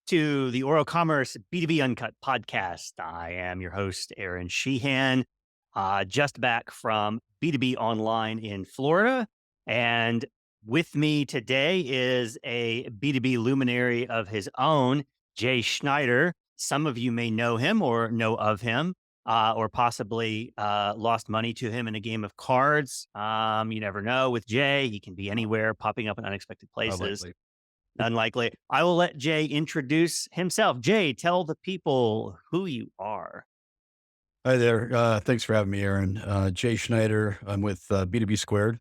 to the eCommerce B2B Uncut podcast. I am your host, Aaron Sheehan, just back from B2B Online in Florida. And with me today is a B2B luminary of his own, Jay Schneider. Some of you may know him or know of him, or possibly lost money to him in a game of cards. You never know with Jay. He can be anywhere, popping up in unexpected places. Unlikely. Unlikely. I will let Jay introduce himself. Jay, tell the people who you are. Hi there. Thanks for having me, Aaron. Jay Schneider. I'm with B2B Squared.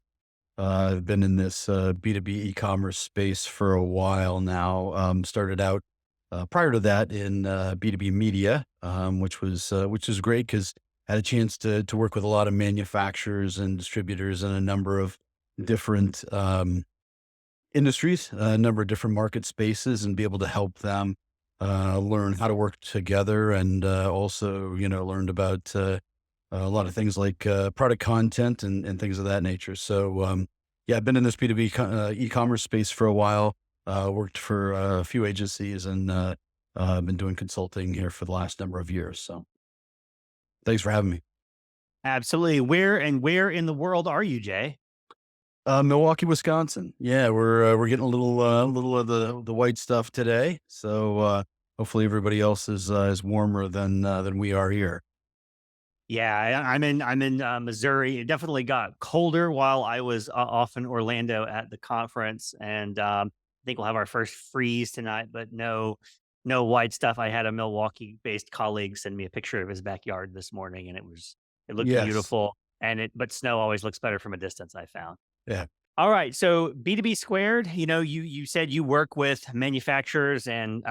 I've been in this B2B e-commerce space for a while now. Started out prior to that in B2B media, which is great because I had a chance to work with a lot of manufacturers and distributors in a number of different industries, a number of different market spaces, and be able to help them learn how to work together, and also, learned about a lot of things like product content and things of that nature. So, yeah, I've been in this B2B e-commerce space for a while. Worked for a few agencies, and been doing consulting here for the last number of years. So, thanks for having me. Absolutely. Where in the world are you, Jay? Milwaukee, Wisconsin. Yeah, we're getting a little of the white stuff today. So hopefully everybody else is warmer than we are here. Yeah, I'm in Missouri. It definitely got colder while I was off in Orlando at the conference, and I think we'll have our first freeze tonight. But no white stuff. I had a Milwaukee-based colleague send me a picture of his backyard this morning, and it looked Yes. beautiful. But snow always looks better from a distance, I found. Yeah. All right. So B2B Squared, you said you work with manufacturers and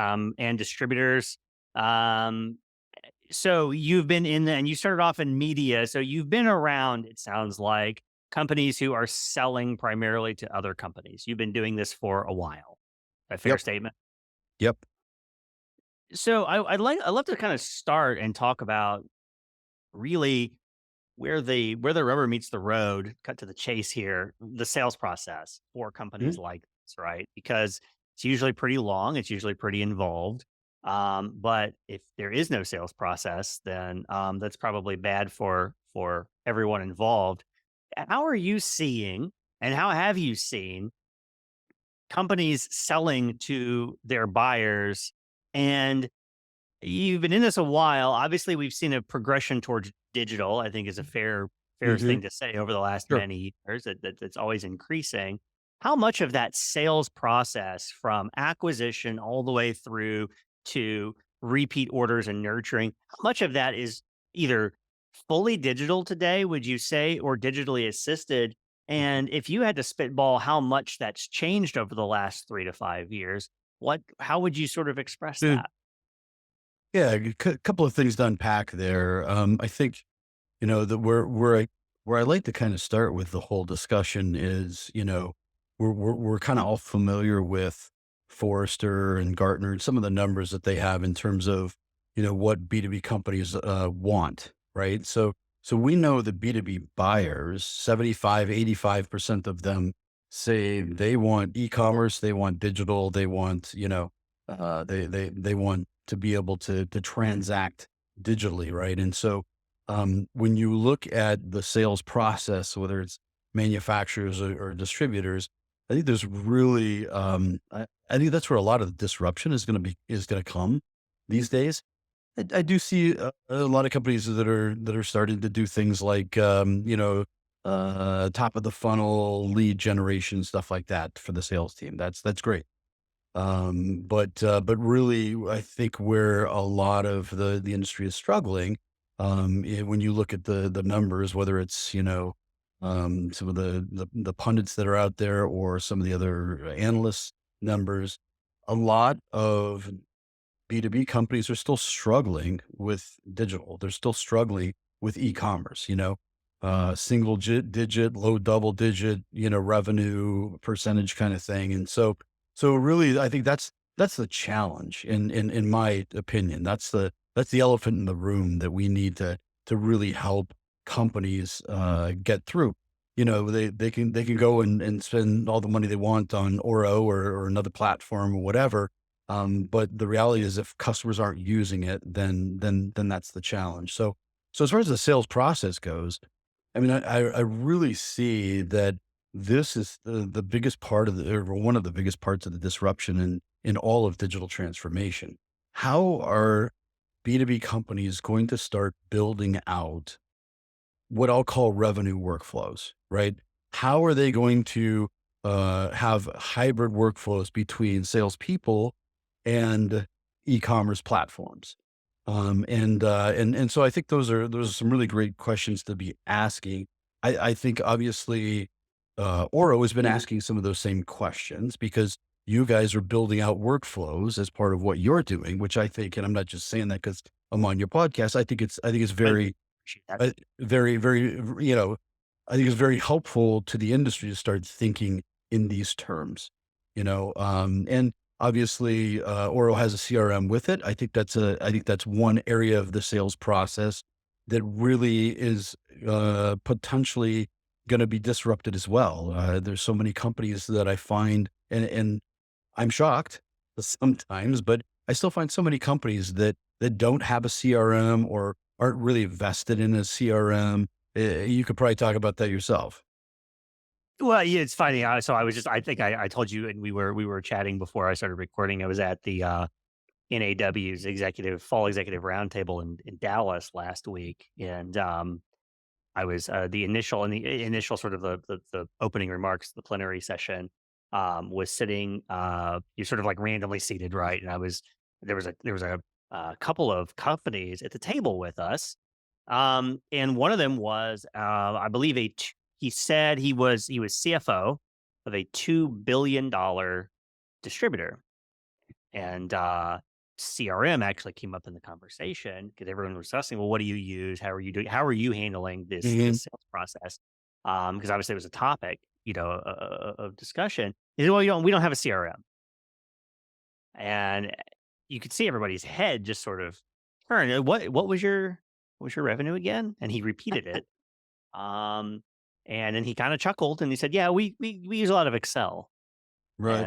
distributors. Um, so you've been and you started off in media. So you've been around, it sounds like, companies who are selling primarily to other companies. You've been doing this for a while. A fair Yep. statement. Yep. So I'd love to kind of start and talk about really where the rubber meets the road, cut to the chase here, the sales process for companies Mhm. like this, right? Because it's usually pretty long, it's usually pretty involved. But if there is no sales process, then that's probably bad for everyone involved. How are you seeing, and how have you seen companies selling to their buyers? And you've been in this a while. Obviously, we've seen a progression towards digital, I think is a fair Mhm. thing to say over the last Sure. many years that's always increasing. How much of that sales process from acquisition all the way through to repeat orders and nurturing, how much of that is either fully digital today, would you say, or digitally assisted? And if you had to spitball how much that's changed over the last 3 to 5 years, how would you sort of express Dude, that? yeah, a couple of things to unpack there. I think that where I like to kind of start with the whole discussion is, we're kind of all familiar with Forrester and Gartner and some of the numbers that they have in terms of, what B2B companies want, right? So we know that B2B buyers, 75, 85% of them say they want e-commerce, they want digital, they want, they want to be able to transact digitally, right? And so when you look at the sales process, whether it's manufacturers or distributors, I think there's really, I think that's where a lot of the disruption is going to come these days. I do see a lot of companies that are starting to do things like, top of the funnel lead generation, stuff like that for the sales team. That's great. But really, I think where a lot of the industry is struggling, when you look at the numbers, whether it's, some of the pundits that are out there or some of the other analysts numbers, a lot of B2B companies are still struggling with digital. They're still struggling with e-commerce, single digit, low double digit, revenue percentage kind of thing. And so really, I think that's the challenge in my opinion. That's the elephant in the room that we need to really help companies get through. They can go and spend all the money they want on Oro or another platform or whatever. But the reality is if customers aren't using it, then that's the challenge. So as far as the sales process goes, I mean, I really see that this is the biggest part of or one of the biggest parts of the disruption in all of digital transformation. How are B2B companies going to start building out what I'll call revenue workflows, right? How are they going to have hybrid workflows between salespeople and e-commerce platforms? And so I think those are some really great questions to be asking. I think obviously Oro has been asking some of those same questions because you guys are building out workflows as part of what you're doing, which I think, and I'm not just saying that because I'm on your podcast. I think it's I very appreciate that. very, I think it's very helpful to the industry to start thinking in these terms, and obviously, Oro has a CRM with it. I think that's one area of the sales process that really is, potentially going to be disrupted as well. There's so many companies that I find, and I'm shocked sometimes, but I still find so many companies that don't have a CRM or aren't really vested in a CRM. You could probably talk about that yourself. Well, yeah, it's funny. So I was just, I think I told you, and we were chatting before I started recording. I was at the NAW's fall executive roundtable in Dallas last week, and I was the initial sort of the opening remarks, the plenary session, was sitting. You're sort of like randomly seated, right? And there was a couple of companies at the table with us, and one of them was, I believe, he said he was CFO of a $2 billion distributor, and CRM actually came up in the conversation because everyone was discussing, well, what do you use? How are you doing? How are you handling this Hmm. this sales process? Because obviously it was a topic, of discussion. He said, well, we don't have a CRM, and you could see everybody's head just sort of turn. What was your revenue again? And he repeated it. Um, and then he kind of chuckled and he said, yeah, we use a lot of Excel, Right.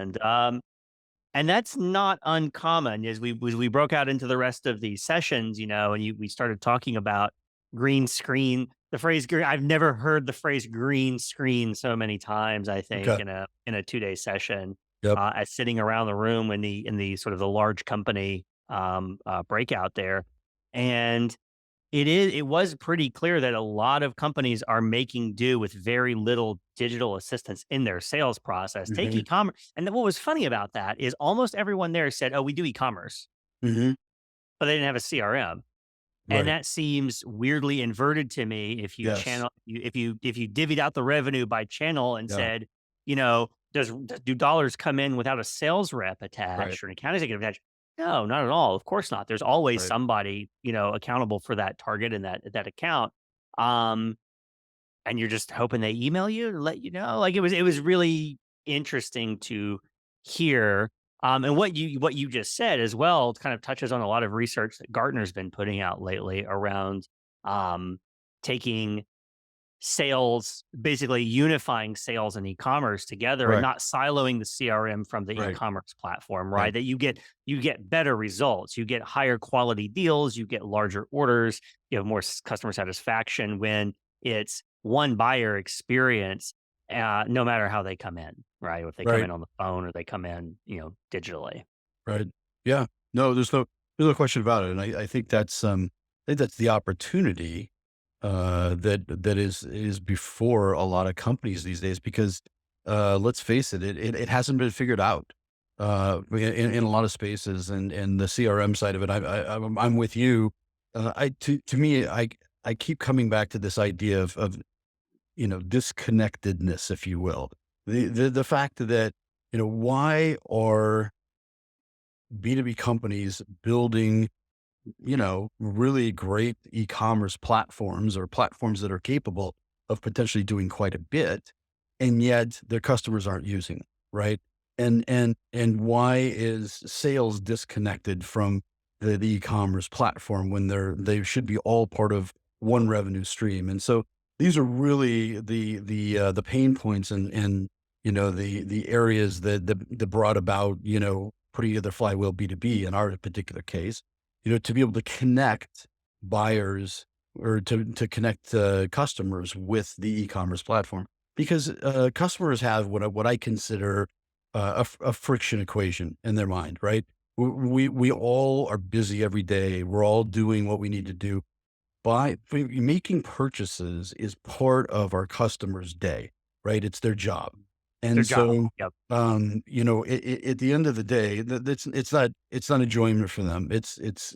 and that's not uncommon as we broke out into the rest of these sessions, and we started talking about green screen. The phrase green, I've never heard the phrase green screen so many times, I think, Okay. in a 2-day session, Yep. as sitting around the room in the sort of the large company breakout there. And it was pretty clear that a lot of companies are making do with very little digital assistance in their sales process. Take Hmm. e-commerce, and then what was funny about that is almost everyone there said, "Oh, we do e-commerce," Hmm. but they didn't have a CRM, and Right. that seems weirdly inverted to me. If you Yes. channel, if you divvied out the revenue by channel and Yeah. said, do dollars come in without a sales rep Right. attached or an account executive attached? No, not at all. Of course not. There's always Right. somebody, accountable for that target and that account. Um, and you're just hoping they email you to let you know. Like it was really interesting to hear. And what you just said as well kind of touches on a lot of research that Gartner's been putting out lately around um, taking sales, basically unifying sales and e-commerce together and Correct. not siloing the CRM from the Right. e-commerce platform, Right. right? That you get better results, you get higher quality deals, you get larger orders, you have more customer satisfaction when it's one buyer experience, no matter how they come in, right? If they come Right. in on the phone or they come in, digitally. Right. Yeah. No, there's no question about it. And I think that's the opportunity, that is before a lot of companies these days because, let's face it, it hasn't been figured out, in a lot of spaces and the CRM side of it. I'm with you. To me, I keep coming back to this idea of, disconnectedness, if you will. The fact that, why are B2B companies building, really great e-commerce platforms or platforms that are capable of potentially doing quite a bit, and yet their customers aren't using it, right? And why is sales disconnected from the e-commerce platform when they should be all part of one revenue stream? And so these are really the pain points and the areas that brought about, putting together flywheel B2B in our particular case, to be able to connect buyers or to connect customers with the e-commerce platform. Because customers have what I consider a friction equation in their mind, right? We all are busy every day. We're all doing what we need to do. Making purchases is part of our customer's day, right? It's their job. Their And job. so, Yep. at the end of the day, it's not enjoyment for them. It's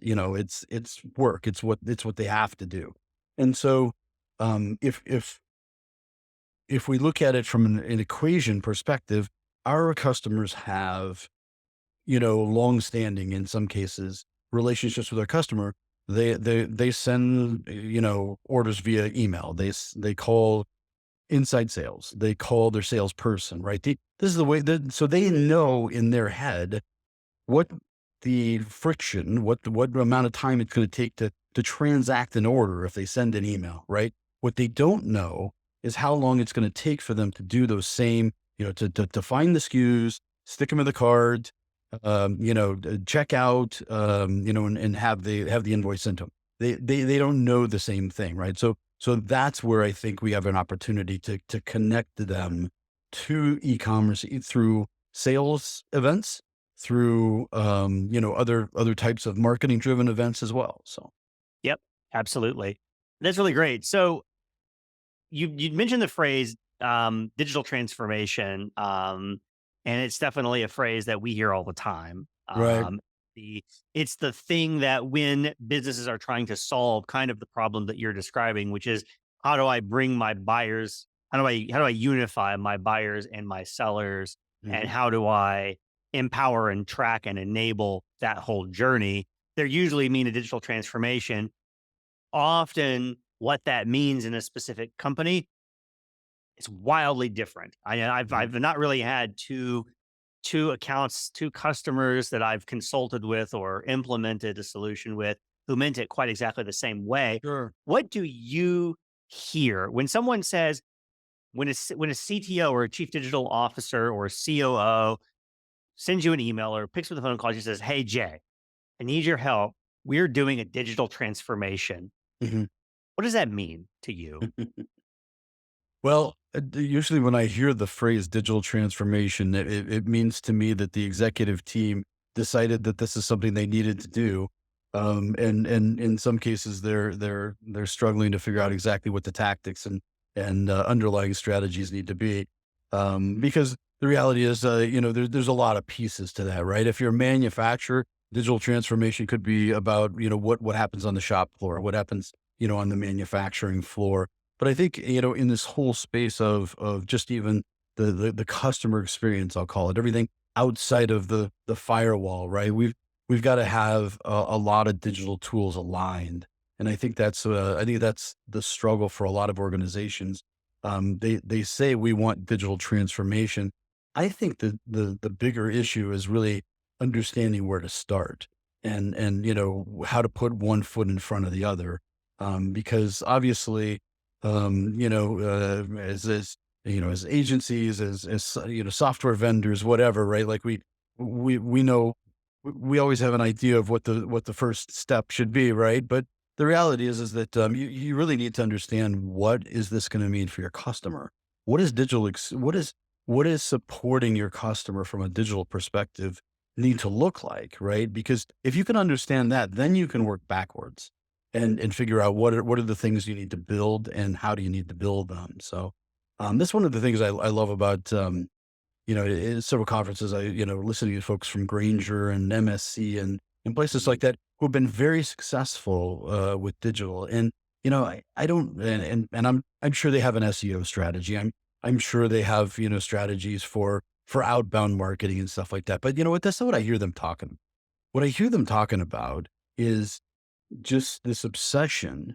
work. It's what they have to do. And so, if we look at it from an equation perspective, our customers have, long-standing, in some cases, relationships with our customer. They send, orders via email. They call inside sales. They call their salesperson, right? This is the way that, so they know in their head what the friction, what amount of time it's going to take to transact an order if they send an email, right? What they don't know is how long it's going to take for them to do those same, to find the SKUs, stick them in the cart, check out, and have the invoice sent to them. They don't know the same thing, right? So that's where I think we have an opportunity to connect them to e-commerce through sales events, through other types of marketing driven events as well. So Yep. Absolutely. That's really great. So you mentioned the phrase digital transformation, and it's definitely a phrase that we hear all the time. right. The it's the thing that when businesses are trying to solve kind of the problem that you're describing, which is how do I bring my buyers, how do I unify my buyers and my sellers, and Mhm. how do I empower and track and enable that whole journey? They usually mean a digital transformation. Often, what that means in a specific company is wildly different. Mhm. I've not really had two accounts, two customers that I've consulted with or implemented a solution with who meant it quite exactly the same way. Sure. What do you hear when someone says, when a CTO or a chief digital officer or a COO sends you an email or picks up the phone and calls you and says, "Hey Jay, I need your help. We're doing a digital transformation." Mhm. What does that mean to you? Well, usually when I hear the phrase digital transformation, it means to me that the executive team decided that this is something they needed to do. And in some cases, they're struggling to figure out exactly what the tactics and underlying strategies need to be. Because the reality is, there's a lot of pieces to that, right? If you're a manufacturer, digital transformation could be about, what happens on the shop floor, what happens, on the manufacturing floor. But I think, in this whole space of just even the customer experience, I'll call it, everything outside of the firewall, right? We've got to have a lot of digital tools aligned. And I think that's the struggle for a lot of organizations. They say we want digital transformation. I think the bigger issue is really understanding where to start and how to put one foot in front of the other. Because obviously, as agencies, as software vendors, whatever, right? Like we know we always have an idea of what the first step should be, right? But the reality is that you really need to understand what is this going to mean for your customer. What is what is supporting your customer from a digital perspective need to look like, right? Because if you can understand that, then you can work backwards and figure out what are the things you need to build and how do you need to build them. So that's one of the things I love about in several conferences. I listening to folks from Granger and MSC and places like that who have been very successful with digital. And I don't and I'm sure they have an SEO strategy. I'm sure they have strategies for outbound marketing and stuff like that. But you know what? That's not what I hear them talking. What I hear them talking about is just this obsession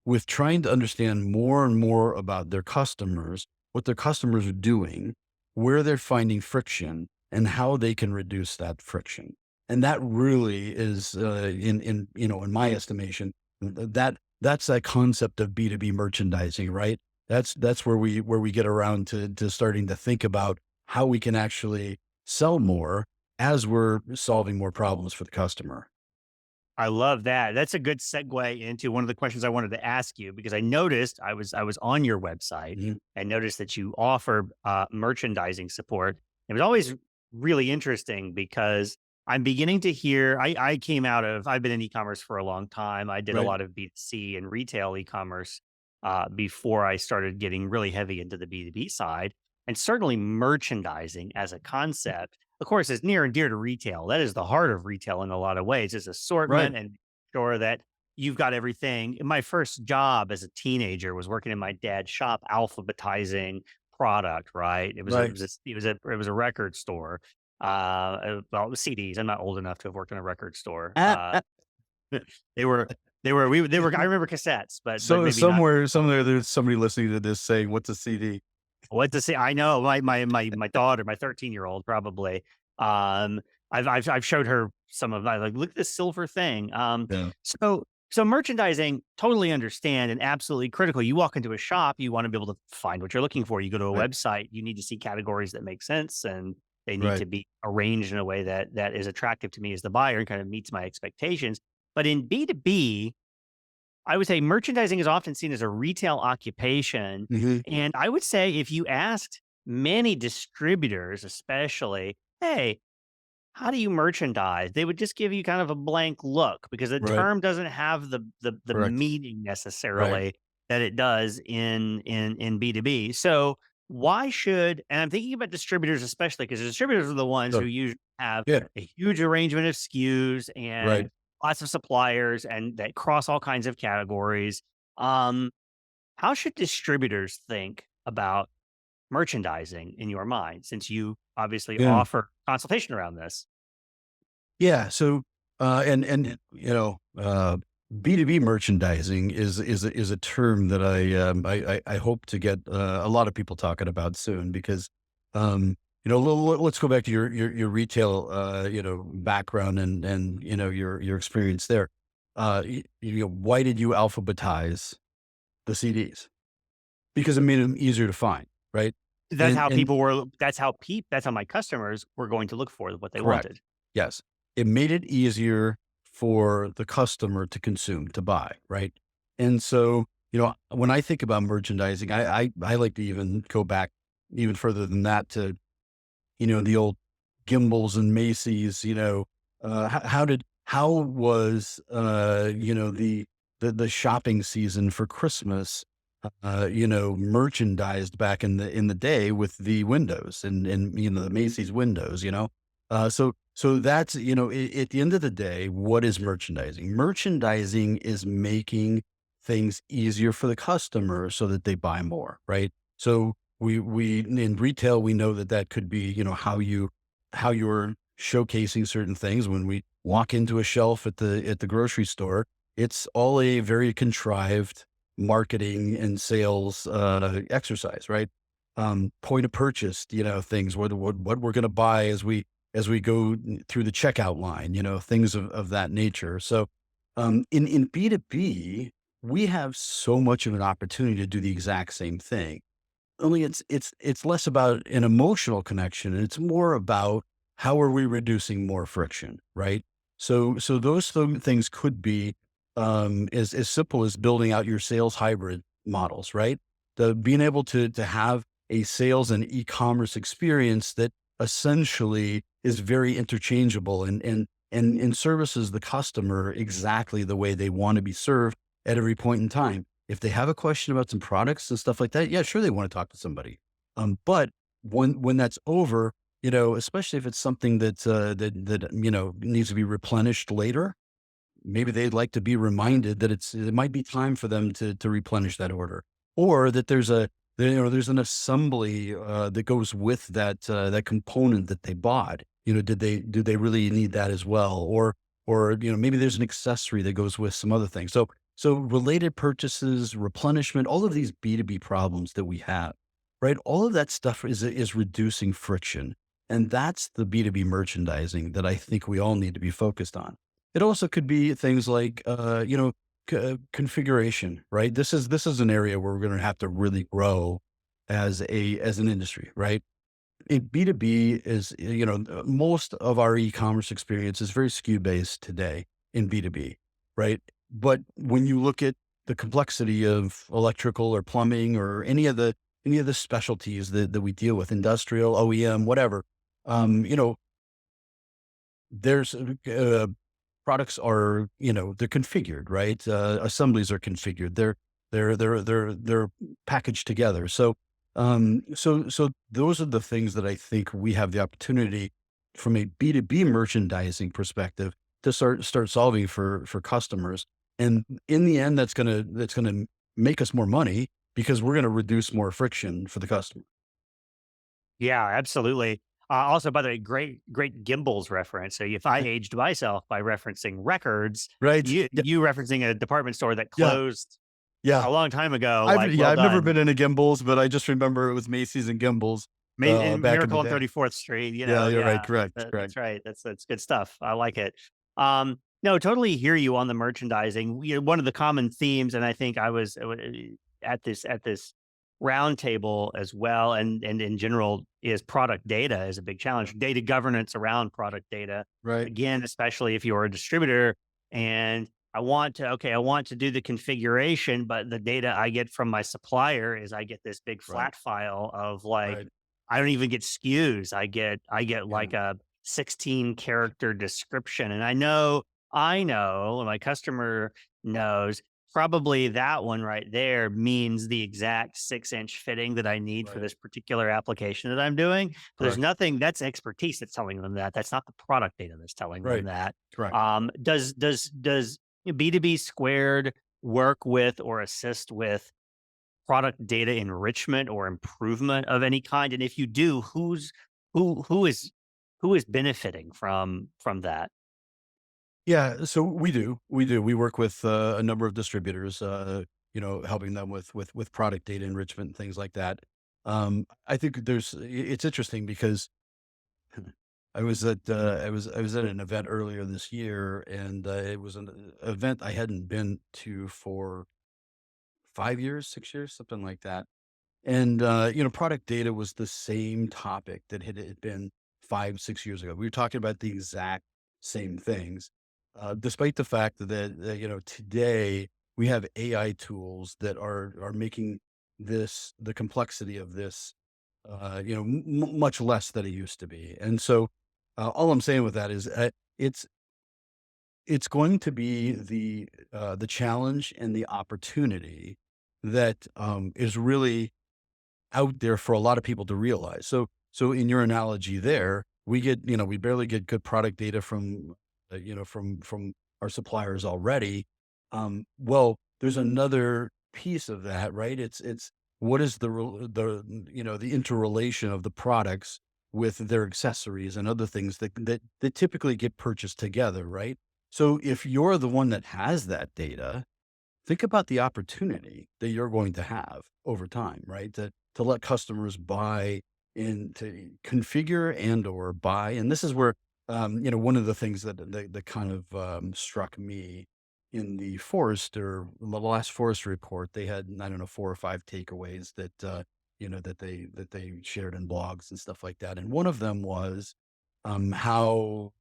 with trying to understand more and more about their customers, what their customers are doing, where they're finding friction, and how they can reduce that friction. And that really is, in my estimation, that's that concept of B2B merchandising, right? That's where we get around to starting to think about how we can actually sell more as we're solving more problems for the customer. I love that. That's a good segue into one of the questions I wanted to ask you because I noticed I was on your website Mhm. and noticed that you offer merchandising support. It was always really interesting because I'm beginning to hear. I came out of I've been in e-commerce for a long time. I did a Right. lot of B2C and retail e-commerce before I started getting really heavy into the B2B side, and certainly merchandising as a concept of course, is near and dear to retail. That is the heart of retail in a lot of ways, is Right. assortment and sure that you've got everything. My first job as a teenager was working in my dad's shop, alphabetizing product. Right? Right. It was a record store. Well, it was CDs. I'm not old enough to have worked in a record store. They were they were. I remember cassettes, but So maybe not. somewhere there's somebody listening to this saying, "What's a CD?" What to say? I know my daughter, my 13-year-old probably. Um, I've showed her some of my like, look at this silver thing. Yeah. So merchandising, totally understand and absolutely critical. You walk into a shop, you want to be able to find what you're looking for. You go to a Right. website, you need to see categories that make sense and they need Right. to be arranged in a way that is attractive to me as the buyer and kind of meets my expectations. But in B2B, I would say merchandising is often seen as a retail occupation. Mhm. And I would say if you asked many distributors, especially, hey, how do you merchandise? They would just give you kind of a blank look because the Right. term doesn't have the Correct. meaning Right. necessarily that it does in B2B. So why should and I'm thinking about distributors especially because distributors are the ones who So usually have yeah. a huge arrangement of SKUs Right. and lots of suppliers and that cross all kinds of categories. Um, how should distributors think about merchandising in your mind since you obviously Yeah. offer consultation around this? Yeah. So, B2B merchandising is a term that I hope to get a lot of people talking about soon because, let's go back to your retail, background and, your experience there. Why did you alphabetize the CDs? Because it made them easier to find, right? And That's how my customers were going to look for what they correct. wanted. Yes. It made it easier for the customer to consume, to buy, right? And so, when I think about merchandising, I like to even go back even further than that to, the old Gimbals and Macy's, how was, the shopping season for Christmas, merchandised back in the day with the windows and, the Macy's windows, so that's, at the end of the day, what is merchandising? Merchandising is making things easier for the customer so that they buy more, right? So we in retail, we know that that could be, how you're showcasing certain things. When we walk into a shelf at the grocery store, it's all a very contrived marketing and sales exercise, right? Point of purchase, things what we're going to buy as we go through the checkout line, things of that nature. So, in B2B, we have so much of an opportunity to do the exact same thing. Only it's less about an emotional connection, and it's more about how are we reducing more friction, right? So those things could be as simple as building out your sales hybrid models, right? The being able to have a sales and e-commerce experience that essentially is very interchangeable and services the customer exactly the way they want to be served at every point in time. If they have a question about some products and stuff like that, yeah, sure, they want to talk to somebody. But when that's over, especially if it's something that needs to be replenished later, maybe they'd like to be reminded that it might be time for them to replenish that order, or that there's an assembly that goes with that component that they bought. Do they really need that as well, or maybe there's an accessory that goes with some other things. So related purchases, replenishment, all of these B2B problems that we have, right? All of that stuff is reducing friction, and that's the B2B merchandising that I think we all need to be focused on. It also could be things like, configuration, right? This is an area where we're going to have to really grow as an industry, right? in B2B is, most of our e-commerce experience is very SKU based today in B2B, right? But when you look at the complexity of electrical or plumbing or any of the specialties that we deal with, industrial, OEM, whatever, you know, there's products are, they're configured, right? Assemblies are configured. They're packaged together. So those are the things that I think we have the opportunity from a B2B merchandising perspective to start solving for customers. And in the end, that's gonna make us more money because we're gonna reduce more friction for the customer. Yeah, absolutely. Also, by the way, great Gimbals reference. So if I aged myself by referencing records, Right? Yeah. you referencing a department store that Yeah. closed Yeah. a long time ago, I've like, yeah, well I've never done. been into Gimbals, but I just remember it was Macy's and Gimbals, In back in the Miracle on day. 34th Street, Yeah, you're right. yeah, Correct. Correct. that's right. That's good stuff. I like it. No, totally hear you on the merchandising. One of the common themes, and I think I was at this round table as well, and in general, is product data is a big Yeah. challenge. Data governance around product data. Right. Again, especially if you're a distributor and I want to do the configuration, but the data I get from my supplier is I get this big Right. flat file of like Right. I don't even get SKUs. I get Yeah. like a 16 character description. And I know, my customer knows probably that one right there means the exact 6-inch fitting that I need for Right. this particular application that I'm doing. But there's Correct. nothing that's expertise that's telling them that. That's not the product data that's telling them Right. that. Correct. Does B2B Squared work with or assist with product data enrichment or improvement of any kind? And if you do, who is benefiting from that? Yeah. So we do. We do. We work with a number of distributors, helping them with product data enrichment and things like that. I think it's interesting because I was at an event earlier this year, and it was an event I hadn't been to for 5 years, 6 years, something like that. And, product data was the same topic that had been 5, 6 years ago. We were talking about the exact same things, despite the fact today we have AI tools that are making the complexity of this, much less than it used to be. And so, all I'm saying with that is, it's going to be the challenge and the opportunity that, is really out there for a lot of people to realize. So in your analogy there, we barely get good product data from our suppliers already. Well, there's another piece of that, right? It's what is the interrelation of the products with their accessories and other things that typically get purchased together, right? So if you're the one that has that data, think about the opportunity that you're going to have over time, right? To let customers buy and to configure and or buy. And this is where, one of the things that kind of struck me in the last Forrester report, they had, I don't know, 4 or 5 takeaways that they shared in blogs and stuff like that. And one of them was how,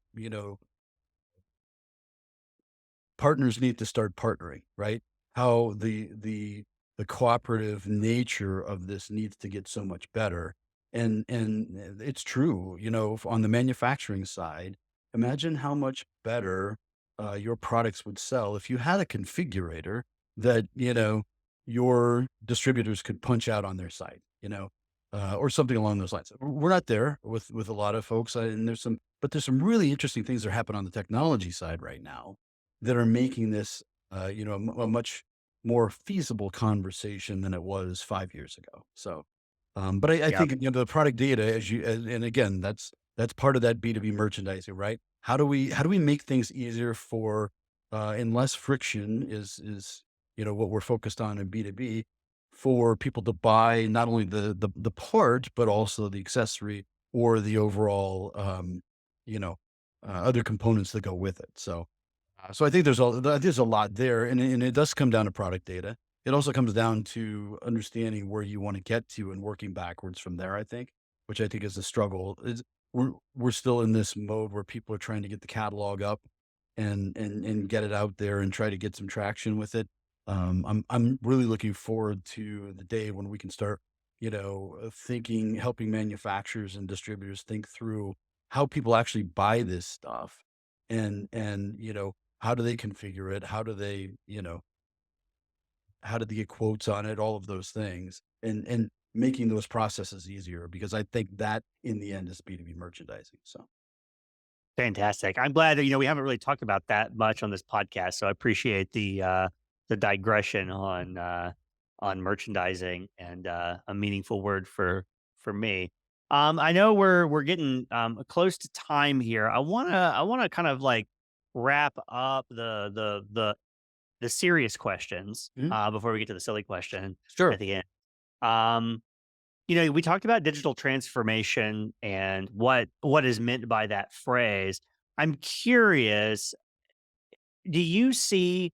partners need to start partnering, right? How the cooperative nature of this needs to get so much better. And it's true, on the manufacturing side, imagine how much better your products would sell if you had a configurator that, your distributors could punch out on their site, or something along those lines. We're not there with a lot of folks, and there's some really interesting things that are happening on the technology side right now that are making this, a much more feasible conversation than it was 5 years ago. So, but I Yep. think, the product data and again, that's part of that B2B merchandising, right? How do we make things easier and less friction is, what we're focused on in B2B for people to buy not only the part, but also the accessory or the overall, you know, other components that go with it. So I think there's a lot there, and it does come down to product data. It also comes down to understanding where you want to get to and working backwards from there, I think. which I think is a struggle. Is we're still in this mode where people are trying to get the catalog up and get it out there and try to get some traction with it. I'm really looking forward to the day when we can start, thinking, helping manufacturers and distributors think through how people actually buy this stuff, and how do they configure it? How do they get quotes on it? All of those things, and making those processes easier, because I think that in the end is B2B merchandising. So Fantastic. I'm glad that, we haven't really talked about that much on this podcast, so I appreciate the digression on merchandising and a meaningful word for me. I know we're getting close to time here. I wanna kind of like wrap up the serious questions mhm, before we get to the silly question sure. at the end. Um, we talked about digital transformation and what is meant by that phrase. I'm curious, do you see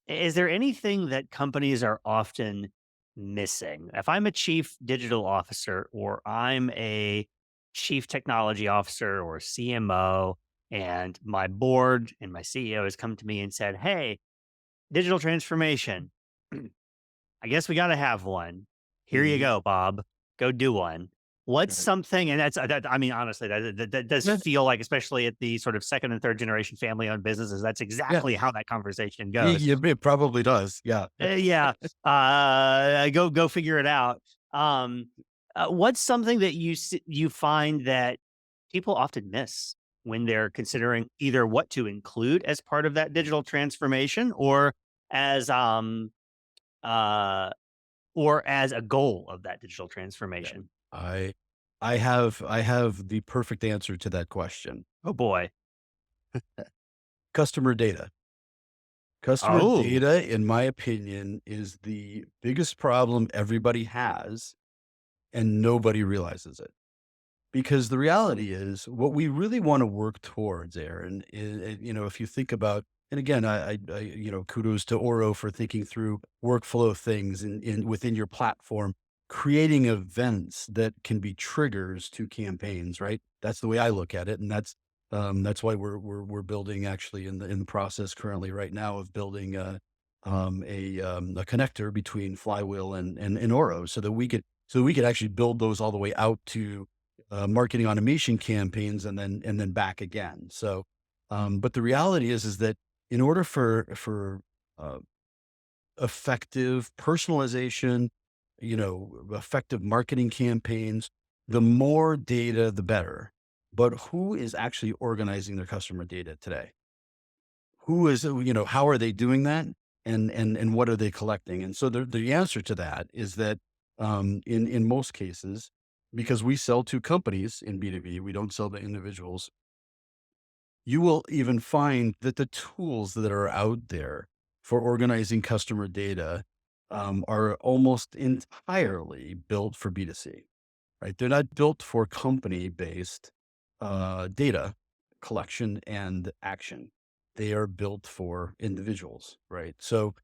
is there anything that companies are often missing? If I'm a chief digital officer or I'm a chief technology officer or CMO and my board and my CEO has come to me and said, "Hey, digital transformation. I guess we gotta have one. Here you Mhm, go, Bob. Go do one." What's right. something and I mean, honestly, that does Yeah, feel like, especially at the sort of second and third generation family-owned businesses, that's yeah. exactly how that conversation Y goes. yeah, it probably does. Yeah. Yeah, go figure it out. Um, what's something that you find that people often miss when they're considering either what to include as part of that digital transformation as, um, uh or as a goal of that digital Yeah. transformation? I I have the perfect answer to that question. Oh, boy. Customer data. Customer Oh. data, in my opinion, is the biggest problem everybody has, and nobody realizes it. Because the reality is, what we really wanna work towards, Aaron, if you think about, and again, kudos to Oro for thinking through workflow things in within your platform, creating events that can be triggers to campaigns, right? That's the way I look at it, and that's why we're building, actually, in the process currently right now of building a connector between Flywheel and Oro, so that we could actually build those all the way out to marketing automation campaigns, and then back again. So, but the reality is that in order for uh, effective personalization, effective marketing campaigns, the more data, the better. But who is actually organizing their customer data today? Who is, how are they doing that? And what are they collecting? And so the answer to that is that, in most cases, because we sell to companies in B2B, we don't sell to individuals, you will even find that the tools that are out there for organizing customer data, are almost entirely built for B2C, right? They're not built for company-based data collection and action. They are built for individuals, right? So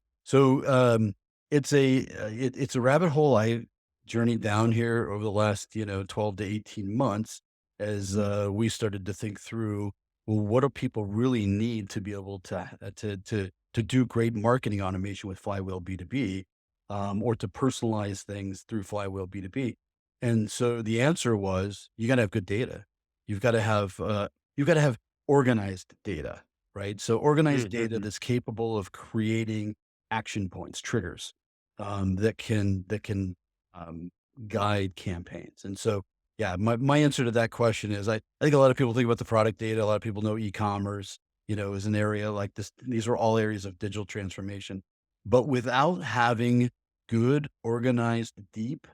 it's a rabbit hole I journeyed down here over the last 12 to 18 months, as we started to think through, well, what do people really need to be able to do great marketing automation with Flywheel B2B, or to personalize things through Flywheel B2B? And so the answer was, you got to have good data. You've got to have organized data, right? So organized data Mhm. that's capable of creating action points, triggers, that can um, guide campaigns. And so, yeah, my answer to that question is, I think a lot of people think about the product data. A lot of people know e-commerce, is an area like this. These are all areas of digital transformation, but without having good, organized, deep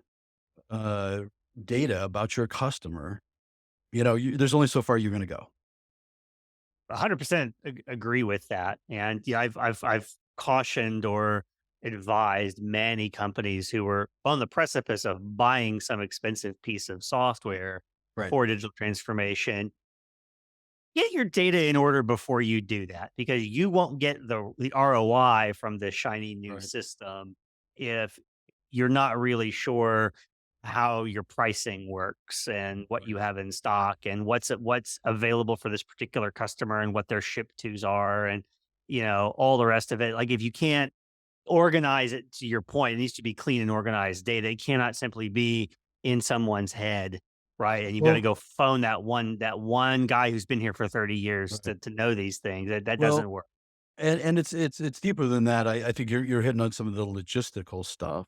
uh, data about your customer, there's only so far you're going to go. 100% agree with that. And yeah, I've cautioned or advised many companies who were on the precipice of buying some expensive piece of software Right. for digital transformation. Get your data in order before you do that, because you won't get the ROI from the shiny new Right. system if you're not really sure how your pricing works and what you have in stock and what's available for this particular customer and what their ship tos are and all the rest of it. Like if you can't organize it to your point, it needs to be clean and organized data. It cannot simply be in someone's head, right? And you've got to Well, go phone that one guy who's been here for 30 years right. to know these things. That Well, doesn't work. and it's deeper than that. I think you're hitting on some of the logistical stuff.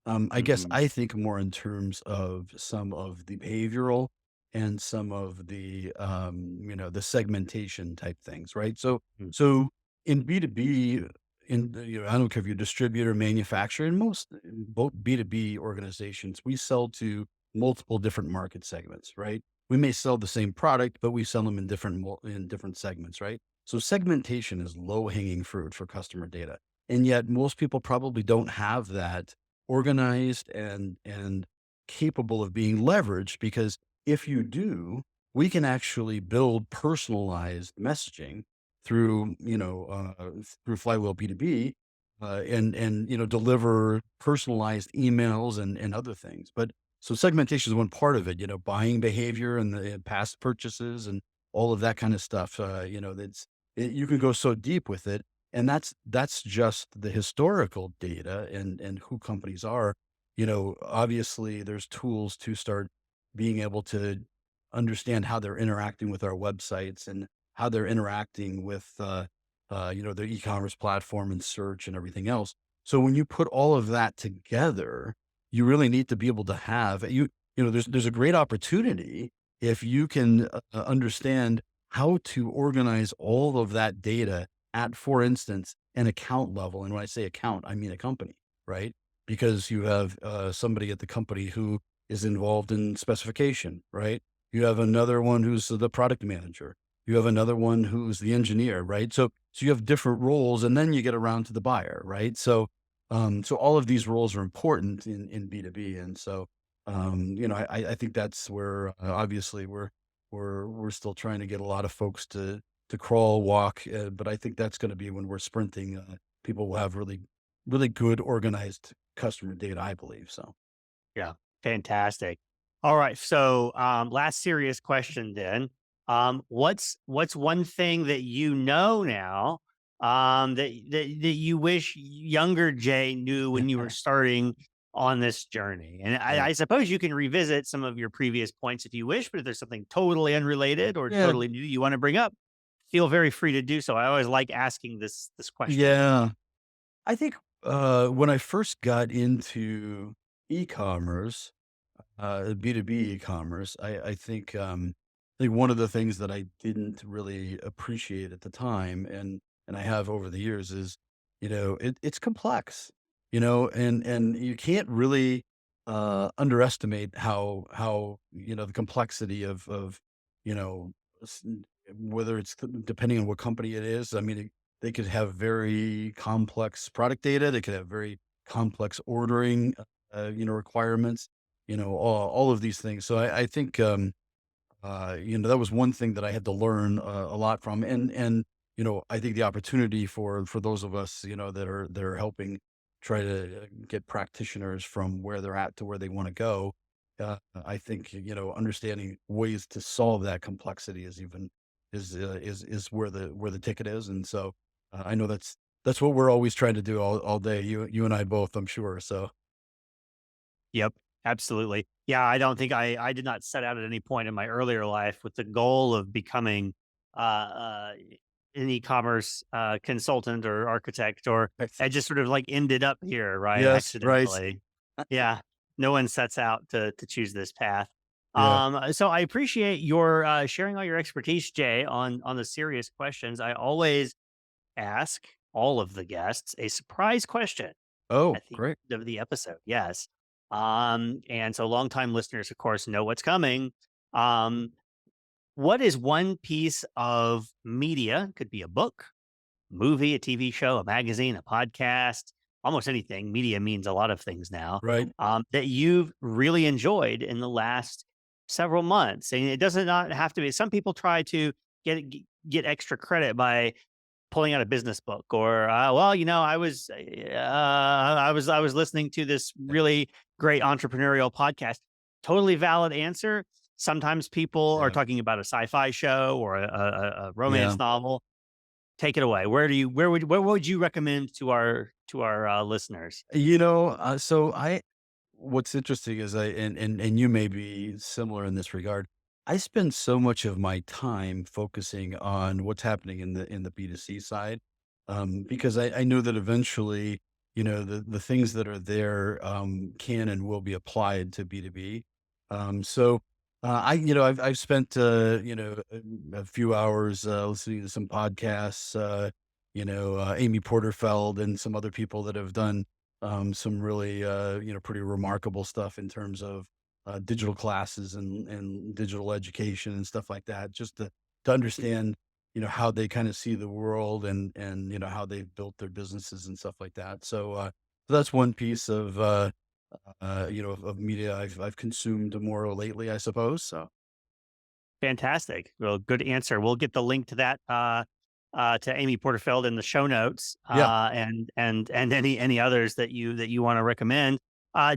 I guess Mhm. I think more in terms of some of the behavioral and some of the, the segmentation type things, right? Mm. So in B2B, I don't care if you're a distributor, manufacturer, in both B2B organizations, we sell to multiple different market segments, right? We may sell the same product, but we sell them in in different segments, right? So segmentation is low hanging fruit for customer data. And yet most people probably don't have that organized and capable of being leveraged, because if you do, we can actually build personalized messaging through, through Flywheel B2B, and, deliver personalized emails and other things. But so segmentation is one part of it, buying behavior and the past purchases and all of that kind of stuff. You can go so deep with it, and that's just the historical data and who companies are. Obviously there's tools to start being able to understand how they're interacting with our websites and how they're interacting with, their e-commerce platform and search and everything else. So when you put all of that together, you really need to be able to have there's a great opportunity if you can understand how to organize all of that data at, for instance, an account level. And when I say account, I mean a company, right? Because you have somebody at the company who is involved in specification, right? You have another one who's the product manager. You have another one who's the engineer, right? So you have different roles, and then you get around to the buyer, right? So all of these roles are important in B2B. And so, I think that's where, obviously we're still trying to get a lot of folks to crawl, walk, but I think that's going to be when we're sprinting. People will have really, really good organized customer data, I believe. So, Yeah, fantastic. All right, so last serious question then. What's one thing that you know now that you wish younger Jay knew when you were starting on this journey? And yeah, I suppose you can revisit some of your previous points if you wish, but if there's something totally unrelated or yeah, totally new you want to bring up, feel very free to do so. I always like asking this question. yeah. I think when I first got into e-commerce, B2B e-commerce, I think one of the things that I didn't really appreciate at the time, and I have over the years, is, it's complex, and you can't really underestimate how, the complexity of, you know, s- whether it's depending on what company it is. I mean, they could have very complex product data. They could have very complex ordering, requirements, all of these things. So I think, that was one thing that I had to learn a lot from. And, I think the opportunity for those of us, that are helping try to get practitioners from where they're at to where they want to go. I think, understanding ways to solve that complexity is where the ticket is. And so I know that's what we're always trying to do all day. You and I both, I'm sure. So Yep, absolutely. Yeah, I don't think I did not set out at any point in my earlier life with the goal of becoming uh, uh, an e-commerce consultant or architect, or I just sort of like ended up here, right, yes, right. accidentally. Yeah, no one sets out to choose this path. Yeah. So I appreciate your sharing all your expertise, Jay, on the serious questions. I always ask all of the guests a surprise question Oh, at the great. end of the episode. Yes. And so longtime listeners, of course, know what's coming. Um, what is one piece of media? Could be a book, movie, a TV show, a magazine, a podcast, almost anything. Media means a lot of things now. Right. That you've really enjoyed in the last several months, and it doesn't not have to be. Some people try to get extra credit by pulling out a business book, or well, I was listening to this Yeah. really great entrepreneurial podcast. Totally valid answer. Sometimes people are Yeah. talking about a sci-fi show or a Yeah. romance novel. Take it away. Where would you recommend to our listeners? What's interesting is and you may be similar in this regard. I spend so much of my time focusing on what's happening in the B2C side, because I know that eventually, the things that are there, can and will be applied to B2B. I've spent, a few hours, listening to some podcasts, Amy Porterfeld and some other people that have done some really, pretty remarkable stuff in terms of digital classes and digital education and stuff like that, just to understand, how they kind of see the world and how they've built their businesses and stuff like that. So that's one piece of media I've consumed more lately, I suppose. So Fantastic. Well, good answer. We'll get the link to that to Amy Porterfield in the show notes, yeah, and any others that you want to recommend.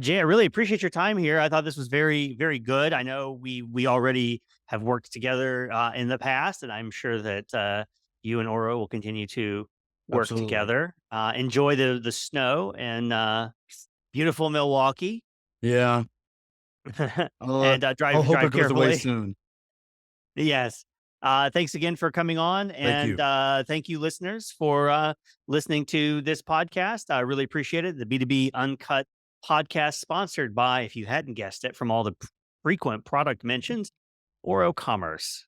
Jay, I really appreciate your time here. I thought this was very very good. I know we already have worked together in the past, and I'm sure that you and Oro will continue to work absolutely. together. Enjoy the snow and beautiful Milwaukee, Yeah, and I'll drive hope it drive goes away carefully. soon. Yes. Thanks again for coming on. Thank And you. thank you, listeners, for listening to this podcast. I really appreciate it. The B2B Uncut podcast, sponsored by, if you hadn't guessed it, from all the frequent product mentions, Oro Commerce.